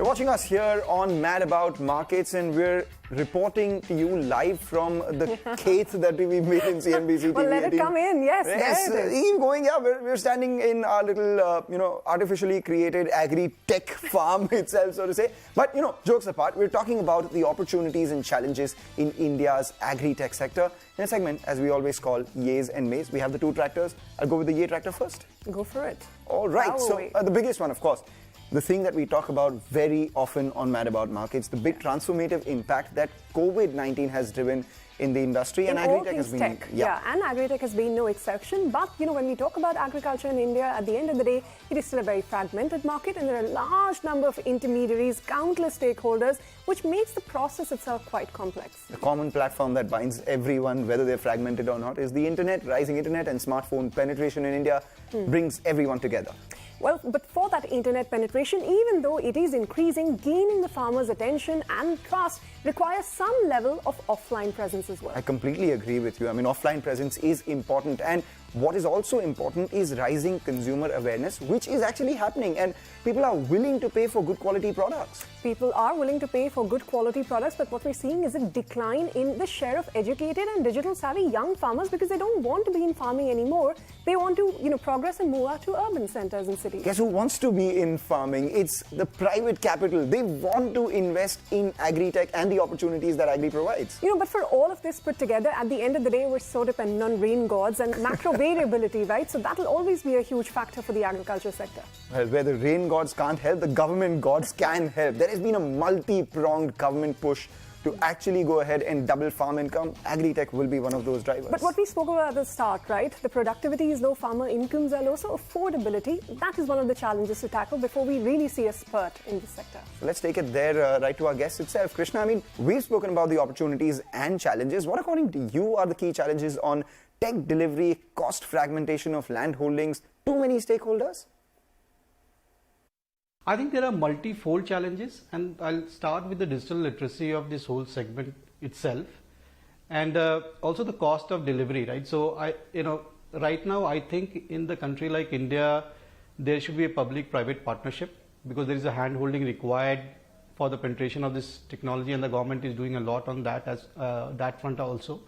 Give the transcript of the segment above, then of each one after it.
You're watching us here on Mad About Markets, and we're reporting to you live from the cave that we made in CNBC-TV18. Well, let it come in. Yes, there it is. Keep going. Yeah, we're standing in our little, artificially created agri-tech farm itself, so to say. But, jokes apart, we're talking about the opportunities and challenges in India's agri-tech sector. In a segment, as we always call, Yays and Mays. We have the two tractors. I'll go with the Yay tractor first. Go for it. All right. So the biggest one, of course. The thing that we talk about very often on Mad About Markets, the big transformative impact that COVID-19 has driven in the industry, and Agritech has been... And Agritech has been no exception. But, when we talk about agriculture in India, at the end of the day, it is still a very fragmented market, and there are a large number of intermediaries, countless stakeholders, which makes the process itself quite complex. The common platform that binds everyone, whether they're fragmented or not, is the internet. Rising internet and smartphone penetration in India brings everyone together. Well, but for that internet penetration, even though it is increasing, gaining the farmer's attention and trust requires some level of offline presence as well. I completely agree with you. I mean, offline presence is important, and what is also important is rising consumer awareness, which is actually happening, and people are willing to pay for good quality products. People are willing to pay for good quality products, but what we're seeing is a decline in the share of educated and digital savvy young farmers because they don't want to be in farming anymore. They want to, progress and move out to urban centers and cities. Guess who wants to be in farming? It's the private capital. They want to invest in agri-tech and the opportunities that agri provides. But for all of this put together, at the end of the day, we're so dependent on rain gods and macro variability, right? So that'll always be a huge factor for the agriculture sector. Well, where the rain gods can't help, the government gods can help. There has been a multi-pronged government push to actually go ahead and double farm income. Agritech will be one of those drivers. But what we spoke about at the start, right? The productivity is low, farmer incomes are low, so affordability, that is one of the challenges to tackle before we really see a spurt in this sector. So let's take it there right to our guest itself. Krishna, I mean, we've spoken about the opportunities and challenges. What, according to you, are the key challenges on tech delivery, cost fragmentation of land holdings, too many stakeholders? I think there are multifold challenges, and I'll start with the digital literacy of this whole segment itself, and also the cost of delivery, right? So right now I think in the country like India, there should be a public-private partnership because there is a hand-holding required for the penetration of this technology, and the government is doing a lot on that as that front also.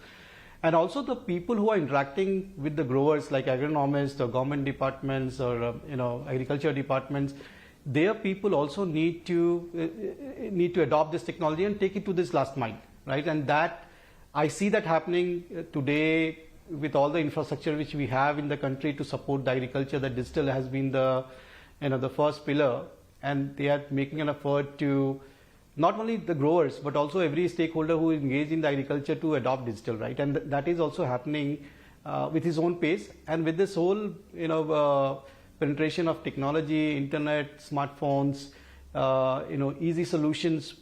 And also the people who are interacting with the growers, like agronomists or government departments or agriculture departments, their people also need to adopt this technology and take it to this last mile, right? And that I see that happening today with all the infrastructure which we have in the country to support the agriculture. That digital has been the first pillar, and they are making an effort to not only the growers but also every stakeholder who is engaged in the agriculture to adopt digital, right? And that is also happening with his own pace, and with this whole penetration of technology, internet, smartphones, easy solutions,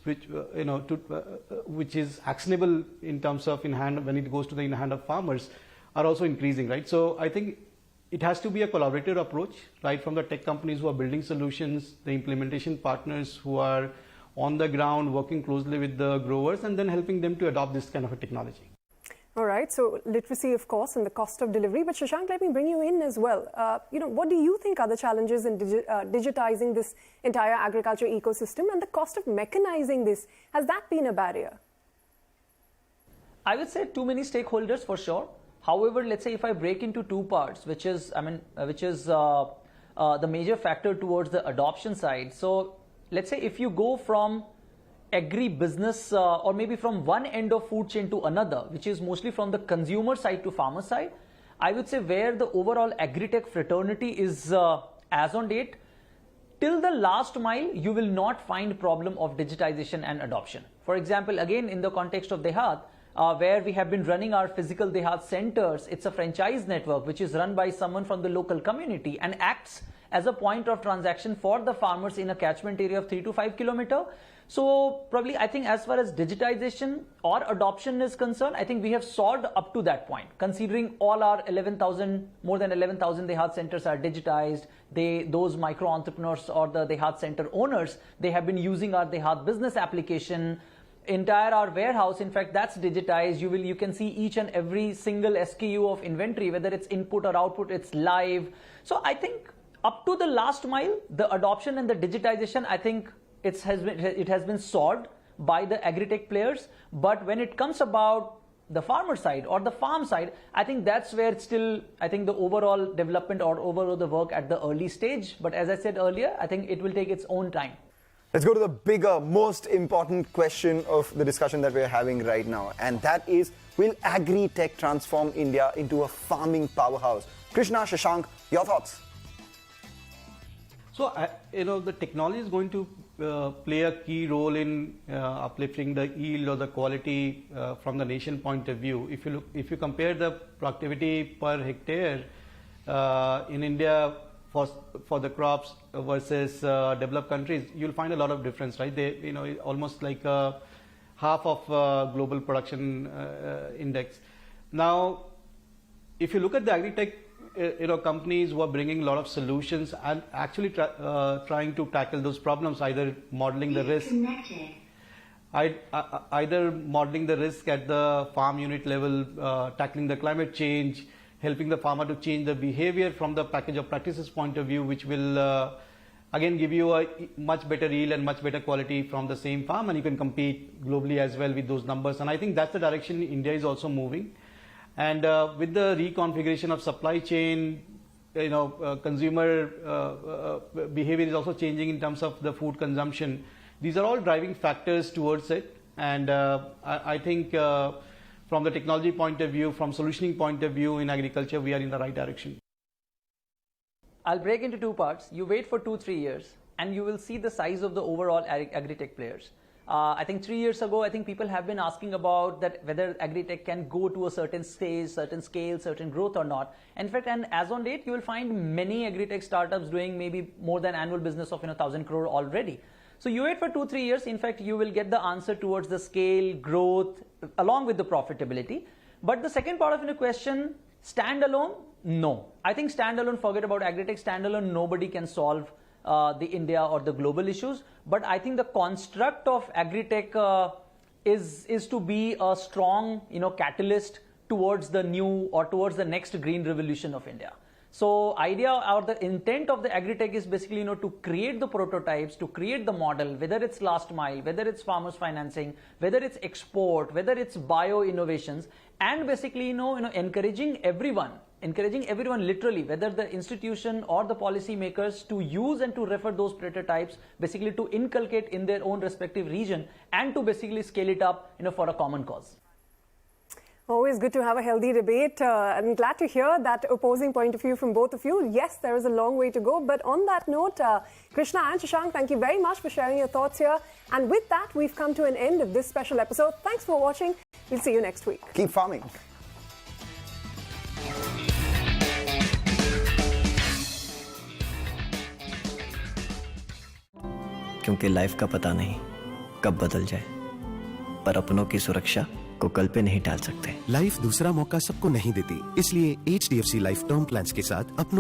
which is actionable in terms of in hand when it goes to the in hand of farmers, are also increasing, right? So I think it has to be a collaborative approach, right, from the tech companies who are building solutions, the implementation partners who are on the ground working closely with the growers, and then helping them to adopt this kind of a technology. All right, so literacy, of course, and the cost of delivery. But Shashank, let me bring you in as well. What do you think are the challenges in digitizing this entire agriculture ecosystem, and the cost of mechanizing this? Has that been a barrier? I would say too many stakeholders for sure. However, let's say if I break into two parts, which is the major factor towards the adoption side. So let's say if you go from agri-business or maybe from one end of food chain to another, which is mostly from the consumer side to farmer side, I would say where the overall agri-tech fraternity is as on date, till the last mile, you will not find problem of digitization and adoption. For example, again, in the context of DeHaat, where we have been running our physical DeHaat centers, it's a franchise network which is run by someone from the local community and acts as a point of transaction for the farmers in a catchment area of 3 to 5 kilometers. So probably I think as far as digitization or adoption is concerned, I think we have solved up to that point, considering all our more than 11,000 DeHaat centers are digitized. Those micro entrepreneurs or the DeHaat center owners, they have been using our DeHaat business application. Entire our warehouse, in fact, that's digitized. You can see each and every single SKU of inventory, whether it's input or output, it's live. So I think up to the last mile, the adoption and the digitization, I think it has been solved by the agri-tech players. But when it comes about the farmer side or the farm side, I think that's where it's still, I think the overall development or overall the work at the early stage. But as I said earlier, I think it will take its own time. Let's go to the bigger, most important question of the discussion that we're having right now. And that is, will agri-tech transform India into a farming powerhouse? Krishna, Shashank, your thoughts? So, the technology is going to play a key role in uplifting the yield or the quality from the nation point of view. If you compare the productivity per hectare in India for the crops versus developed countries, you'll find a lot of difference, right? They, almost like half of global production index. Now, if you look at the agri-tech companies who are bringing a lot of solutions and actually trying to tackle those problems, either modeling the risk, either modeling the risk at the farm unit level, tackling the climate change, helping the farmer to change the behavior from the package of practices point of view, which will again give you a much better yield and much better quality from the same farm, and you can compete globally as well with those numbers. And I think that's the direction India is also moving. And with the reconfiguration of supply chain, consumer behavior is also changing in terms of the food consumption. These are all driving factors towards it. And I think from the technology point of view, from solutioning point of view in agriculture, we are in the right direction. I'll break into two parts. You wait for 2-3 years and you will see the size of the overall agri-tech players. I think 3 years ago, I think people have been asking about that whether agri-tech can go to a certain stage, certain scale, certain growth or not. In fact, and as on date, you will find many agri-tech startups doing maybe more than annual business of 1,000 crore already. So you wait for 2-3 years. In fact, you will get the answer towards the scale, growth, along with the profitability. But the second part of the question, standalone, no. I think standalone, forget about agri-tech, standalone, nobody can solve the India or the global issues. But I think the construct of agri-tech is to be a strong, catalyst towards the new or towards the next green revolution of India. So idea or the intent of the agri-tech is basically, to create the prototypes, to create the model, whether it's last mile, whether it's farmers financing, whether it's export, whether it's bio innovations, and basically, encouraging everyone literally, whether the institution or the policy makers, to use and to refer those prototypes, basically to inculcate in their own respective region and to basically scale it up, for a common cause. Always good to have a healthy debate. I'm glad to hear that opposing point of view from both of you. Yes, there is a long way to go. But on that note, Krishna and Shashank, thank you very much for sharing your thoughts here. And with that, we've come to an end of this special episode. Thanks for watching. We'll see you next week. Keep farming. क्योंकि life का पता नहीं कब बदल जाए, पर अपनों की सुरक्षा को कल पे नहीं टाल सकते। लाइफ दूसरा मौका सबको नहीं देती, इसलिए HDFC लाइफ टर्म प्लान्स के साथ अपनों